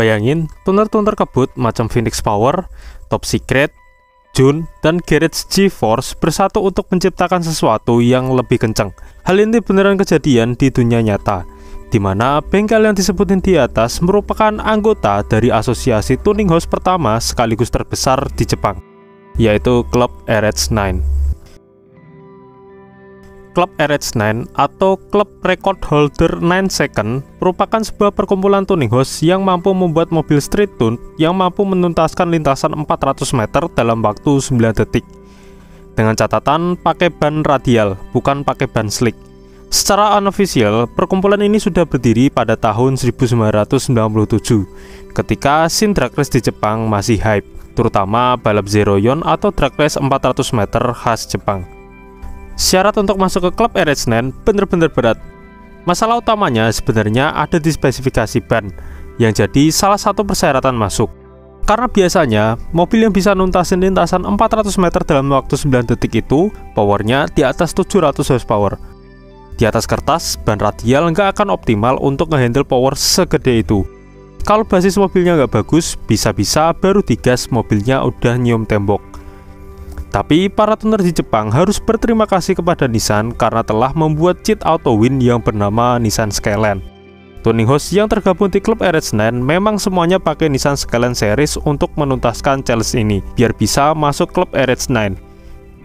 Bayangin, tuner-tuner kebut macam Phoenix Power, Top Secret, June, dan Garage G-Force bersatu untuk menciptakan sesuatu yang lebih kencang. Hal ini beneran kejadian di dunia nyata, di mana bengkel yang disebutin di atas merupakan anggota dari asosiasi tuning house pertama sekaligus terbesar di Jepang, yaitu Club RH9. Club RH9 atau Club Record Holder 9 Second merupakan sebuah perkumpulan tuning house yang mampu membuat mobil street tune yang mampu menuntaskan lintasan 400 meter dalam waktu 9 detik. Dengan catatan pakai ban radial, bukan pakai ban slick. Secara unofficial, perkumpulan ini sudah berdiri pada tahun 1997 ketika scene drag race di Jepang masih hype, terutama balap Zeroyon atau drag race 400 meter khas Jepang. Syarat untuk masuk ke klub RH9 bener-bener berat. Masalah utamanya sebenarnya ada di spesifikasi ban, yang jadi salah satu persyaratan masuk. Karena biasanya, mobil yang bisa nuntasin lintasan 400 meter dalam waktu 9 detik itu, powernya di atas 700 horsepower. Di atas kertas, ban radial nggak akan optimal untuk ngehandle power segede itu. Kalau basis mobilnya nggak bagus, bisa-bisa baru digas mobilnya udah nyium tembok. Tapi para tuner di Jepang harus berterima kasih kepada Nissan karena telah membuat cheat auto win yang bernama Nissan Skyline. Tuning house yang tergabung di klub RH9 memang semuanya pakai Nissan Skyline series untuk menuntaskan challenge ini, biar bisa masuk klub RH9.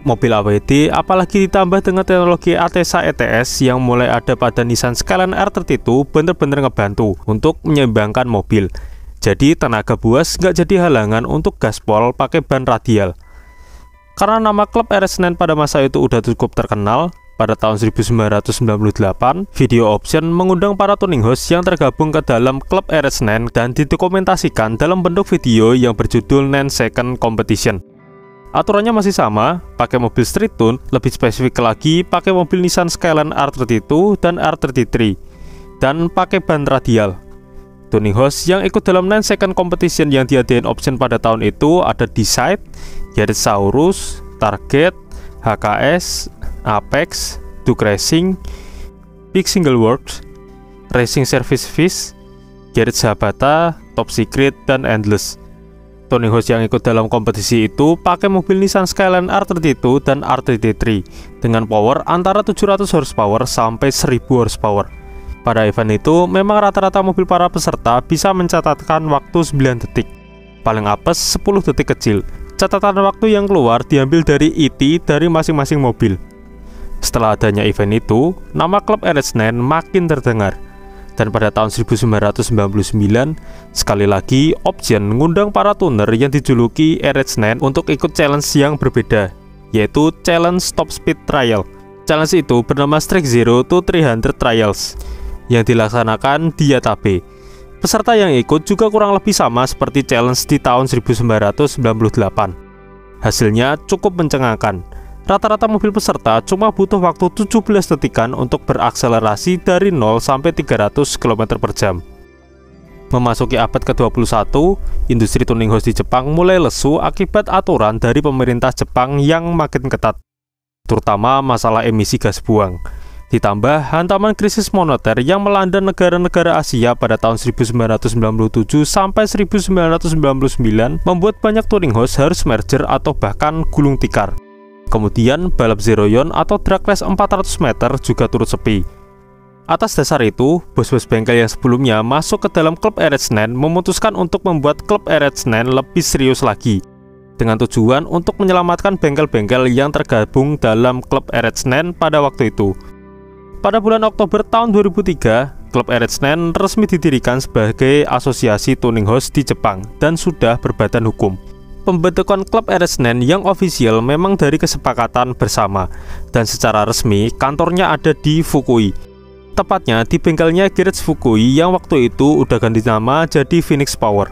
Mobil AWD apalagi ditambah dengan teknologi Atesa ETS yang mulai ada pada Nissan Skyline R32 bener-bener ngebantu untuk menyeimbangkan mobil. Jadi tenaga buas nggak jadi halangan untuk gaspol pakai ban radial. Karena nama klub RH9 pada masa itu udah cukup terkenal, pada tahun 1998, Video Option mengundang para tuning house yang tergabung ke dalam klub RH9 dan didokumentasikan dalam bentuk video yang berjudul 9 Second Competition. Aturannya masih sama, pakai mobil street tune, lebih spesifik lagi pakai mobil Nissan Skyline R32 dan R33, dan pakai ban radial. Tuning house yang ikut dalam 9 Second Competition yang diadain Option pada tahun itu ada Decide, Yaritsaurus, Target, HKS, Apex, Duke Racing, Big Single Works, Racing Service Fish, Garage Habata, Top Secret, dan Endless. Tuning house yang ikut dalam kompetisi itu pakai mobil Nissan Skyline R32 dan R33 dengan power antara 700 horsepower sampai 1000 horsepower. Pada event itu, memang rata-rata mobil para peserta bisa mencatatkan waktu 9 detik. Paling apes 10 detik kecil. Catatan waktu yang keluar diambil dari ET dari masing-masing mobil. Setelah adanya event itu, nama klub RH9 makin terdengar. Dan pada tahun 1999, sekali lagi Option mengundang para tuner yang dijuluki RH9 untuk ikut challenge yang berbeda, yaitu Challenge Top Speed Trial. Challenge itu bernama Strike 0 to 300 Trials, yang dilaksanakan di Yatabe. Peserta yang ikut juga kurang lebih sama seperti challenge di tahun 1998. Hasilnya cukup mencengangkan. Rata-rata mobil peserta cuma butuh waktu 17 detikan untuk berakselerasi dari 0 sampai 300 km per jam. Memasuki abad ke-21, industri tuning house di Jepang mulai lesu akibat aturan dari pemerintah Jepang yang makin ketat, terutama masalah emisi gas buang. Ditambah hantaman krisis moneter yang melanda negara-negara Asia pada tahun 1997 sampai 1999 membuat banyak tuning house harus merger atau bahkan gulung tikar. Kemudian balap Zeroyon atau drag race 400 meter juga turut sepi. Atas dasar itu, bos-bos bengkel yang sebelumnya masuk ke dalam klub RH9 memutuskan untuk membuat klub RH9 lebih serius lagi, dengan tujuan untuk menyelamatkan bengkel-bengkel yang tergabung dalam klub RH9 pada waktu itu. Pada bulan Oktober tahun 2003, klub RH9 resmi didirikan sebagai asosiasi tuning house di Jepang dan sudah berbadan hukum. Pembentukan klub RH9 yang ofisial memang dari kesepakatan bersama, dan secara resmi kantornya ada di Fukui. Tepatnya di bengkelnya Garage Fukui yang waktu itu udah ganti nama jadi Phoenix Power.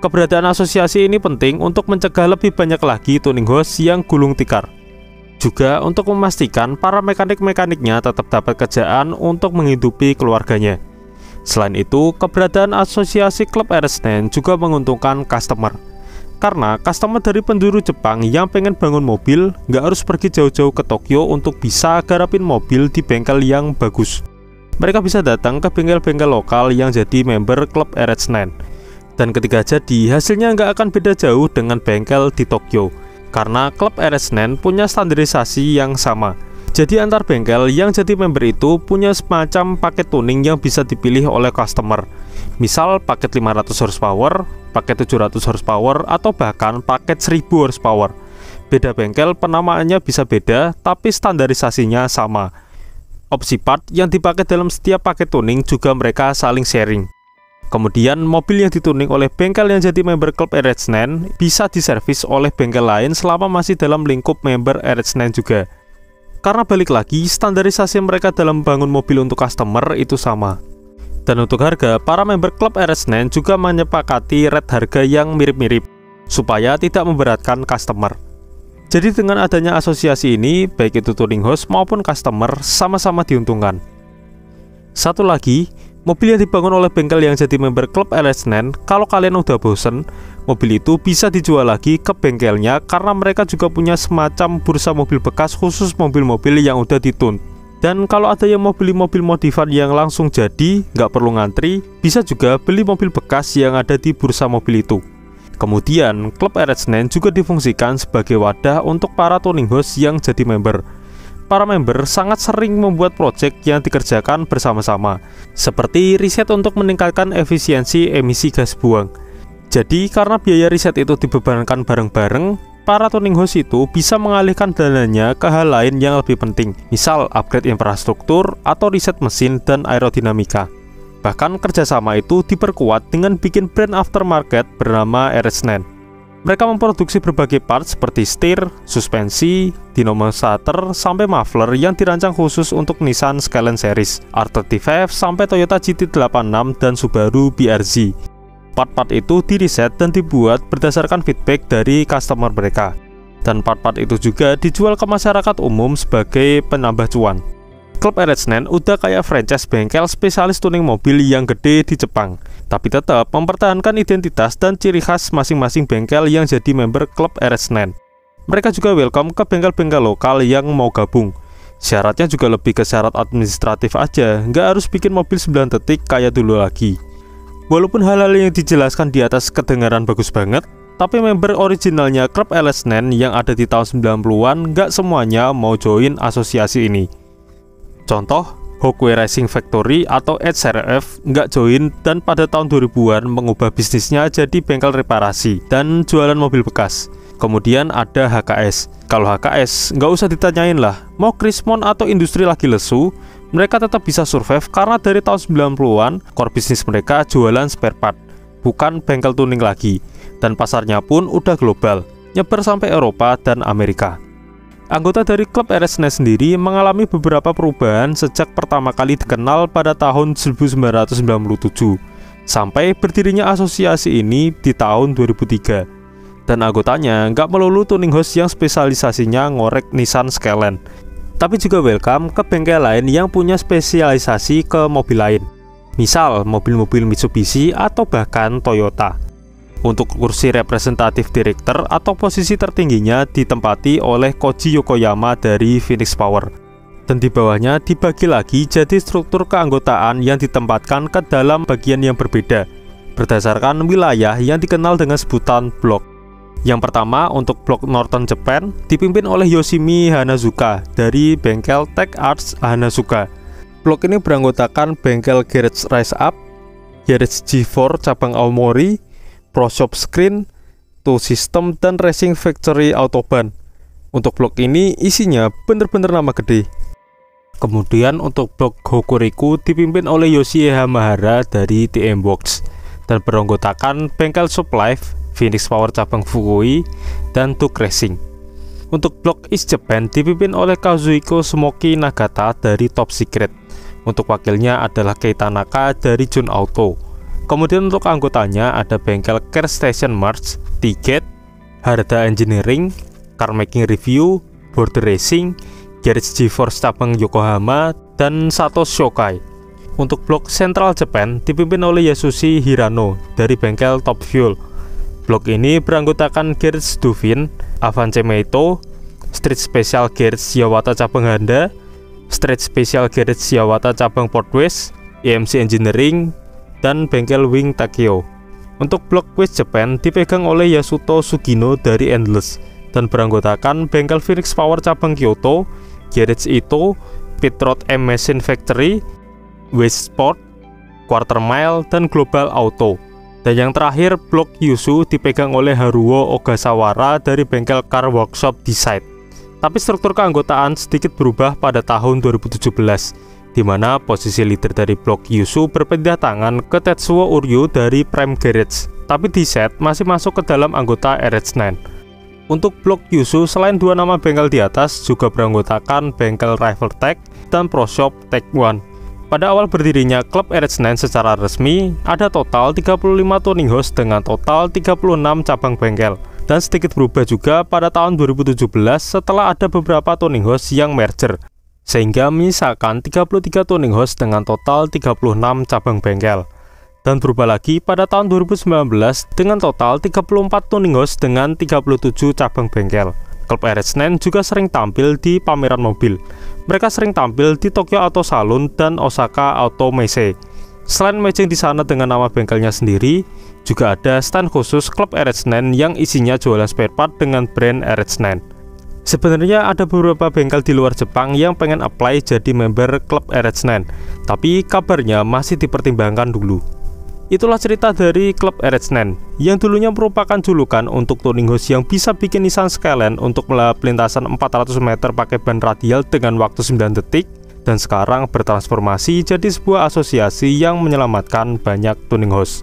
Keberadaan asosiasi ini penting untuk mencegah lebih banyak lagi tuning house yang gulung tikar. Juga untuk memastikan para mekanik-mekaniknya tetap dapat kerjaan untuk menghidupi keluarganya. Selain itu, keberadaan asosiasi klub RH9 juga menguntungkan customer. Karena customer dari penjuru Jepang yang pengen bangun mobil nggak harus pergi jauh-jauh ke Tokyo untuk bisa garapin mobil di bengkel yang bagus. Mereka bisa datang ke bengkel-bengkel lokal yang jadi member klub RH9. Dan ketika jadi, hasilnya nggak akan beda jauh dengan bengkel di Tokyo, karena klub RS9 punya standarisasi yang sama. Jadi antar bengkel yang jadi member itu punya semacam paket tuning yang bisa dipilih oleh customer. Misal paket 500 horsepower, paket 700 horsepower, atau bahkan paket 1000 horsepower. Beda bengkel penamaannya bisa beda, tapi standarisasinya sama. Opsi part yang dipakai dalam setiap paket tuning juga mereka saling sharing. Kemudian mobil yang dituning oleh bengkel yang jadi member klub RH9 bisa diservis oleh bengkel lain selama masih dalam lingkup member RH9 juga. Karena balik lagi, standarisasi mereka dalam bangun mobil untuk customer itu sama. Dan untuk harga, para member klub RH9 juga menyepakati rate harga yang mirip-mirip, supaya tidak memberatkan customer. Jadi dengan adanya asosiasi ini, baik itu tuning house maupun customer sama-sama diuntungkan. Satu lagi, mobil yang dibangun oleh bengkel yang jadi member klub RH9, kalau kalian udah bosen, mobil itu bisa dijual lagi ke bengkelnya karena mereka juga punya semacam bursa mobil bekas khusus mobil-mobil yang udah ditun. Dan kalau ada yang mau beli mobil modifan yang langsung jadi, nggak perlu ngantri, bisa juga beli mobil bekas yang ada di bursa mobil itu. Kemudian, klub RH9 juga difungsikan sebagai wadah untuk para tuning house yang jadi member. Para member sangat sering membuat proyek yang dikerjakan bersama-sama, seperti riset untuk meningkatkan efisiensi emisi gas buang. Jadi, karena biaya riset itu dibebankan bareng-bareng, para tuning house itu bisa mengalihkan dananya ke hal lain yang lebih penting, misal upgrade infrastruktur atau riset mesin dan aerodinamika. Bahkan kerjasama itu diperkuat dengan bikin brand aftermarket bernama RH9. Mereka memproduksi berbagai part seperti setir, suspensi, dynamo starter, sampai muffler yang dirancang khusus untuk Nissan Skyline Series, R35 sampai Toyota GT86 dan Subaru BRZ. Part-part itu diriset dan dibuat berdasarkan feedback dari customer mereka. Dan part-part itu juga dijual ke masyarakat umum sebagai penambah cuan. Klub RH9 udah kayak franchise bengkel spesialis tuning mobil yang gede di Jepang, tapi tetap mempertahankan identitas dan ciri khas masing-masing bengkel yang jadi member klub RH9. Mereka juga welcome ke bengkel-bengkel lokal yang mau gabung. Syaratnya juga lebih ke syarat administratif aja, nggak harus bikin mobil 9 detik kayak dulu lagi. Walaupun hal-hal yang dijelaskan di atas kedengaran bagus banget, tapi member originalnya klub RH9 yang ada di tahun 90-an nggak semuanya mau join asosiasi ini. Contoh, Hawkway Racing Factory atau HRF nggak join dan pada tahun 2000-an mengubah bisnisnya jadi bengkel reparasi dan jualan mobil bekas. Kemudian ada HKS. Kalau HKS nggak usah ditanyain lah, mau krismon atau industri lagi lesu, mereka tetap bisa survive karena dari tahun 90-an core bisnis mereka jualan spare part, bukan bengkel tuning lagi. Dan pasarnya pun udah global, nyebar sampai Eropa dan Amerika. Anggota dari klub RH9 sendiri mengalami beberapa perubahan sejak pertama kali dikenal pada tahun 1997 sampai berdirinya asosiasi ini di tahun 2003. Dan anggotanya nggak melulu tuning house yang spesialisasinya ngorek Nissan Skyline, tapi juga welcome ke bengkel lain yang punya spesialisasi ke mobil lain, misal mobil-mobil Mitsubishi atau bahkan Toyota. Untuk kursi representatif direktur atau posisi tertingginya ditempati oleh Koji Yokoyama dari Phoenix Power. Dan di bawahnya dibagi lagi jadi struktur keanggotaan yang ditempatkan ke dalam bagian yang berbeda, berdasarkan wilayah yang dikenal dengan sebutan blok. Yang pertama untuk blok Northern Japan dipimpin oleh Yoshimi Hanazuka dari bengkel Tech Arts Hanazuka. Blok ini beranggotakan bengkel Garage Rise Up, Garage G4 cabang Aomori, Pro Shop Screen, Two System, dan Racing Factory Autobahn. Untuk blok ini isinya bener-bener nama gede. Kemudian untuk blok Hokuriku dipimpin oleh Yoshie Hamahara dari TM Works dan beranggotakan bengkel Sublife, Phoenix Power cabang Fukui, dan Tuk Racing. Untuk blok East Japan dipimpin oleh Kazuhiko Smoky Nagata dari Top Secret. Untuk wakilnya adalah Kei Tanaka dari Jun Auto. Kemudian untuk anggotanya ada bengkel Car Station March, T-Gate, Harada Engineering, Car Making Review, Border Racing, Garage G-Force cabang Yokohama, dan Sato Shokai. Untuk blok Central Japan dipimpin oleh Yasushi Hirano dari bengkel Top Fuel. Blok ini beranggotakan Garage Dufin, Avance Meito, Street Special Garage Yawata cabang Honda, Street Special Garage Yawata cabang Portwest, EMC Engineering, dan bengkel Wing Takeo. Untuk blok West Japan dipegang oleh Yasuto Sugino dari Endless dan beranggotakan bengkel Phoenix Power cabang Kyoto, Garage Ito, Pit Road M Machine Factory, West Sport, Quarter Mile, dan Global Auto. Dan yang terakhir, blok Kyushu dipegang oleh Haruo Ogasawara dari bengkel Car Workshop di site. Tapi struktur keanggotaan sedikit berubah pada tahun 2017, di mana posisi leader dari blok Kyushu berpindah tangan ke Tetsuo Uryu dari Prime Garage, tapi di set masih masuk ke dalam anggota RH9. Untuk blok Kyushu, selain dua nama bengkel di atas, juga beranggotakan bengkel Rival Tech dan Pro Shop Tech One. Pada awal berdirinya klub RH9 secara resmi, ada total 35 tuning house dengan total 36 cabang bengkel. Dan sedikit berubah juga pada tahun 2017 setelah ada beberapa tuning house yang merger, sehingga menyisakan 33 tuning house dengan total 36 cabang bengkel. Dan berubah lagi pada tahun 2019 dengan total 34 tuning house dengan 37 cabang bengkel. Klub RH9 juga sering tampil di pameran mobil. Mereka sering tampil di Tokyo Auto Saloon dan Osaka Auto Meise. Selain matching di sana dengan nama bengkelnya sendiri, juga ada stand khusus klub RH9 yang isinya jualan spare part dengan brand RH9. Sebenarnya ada beberapa bengkel di luar Jepang yang pengen apply jadi member klub RH9, tapi kabarnya masih dipertimbangkan dulu. Itulah cerita dari klub RH9 yang dulunya merupakan julukan untuk tuning house yang bisa bikin Nissan Skyline untuk melewati lintasan 400 meter pakai ban radial dengan waktu 9 detik, dan sekarang bertransformasi jadi sebuah asosiasi yang menyelamatkan banyak tuning house.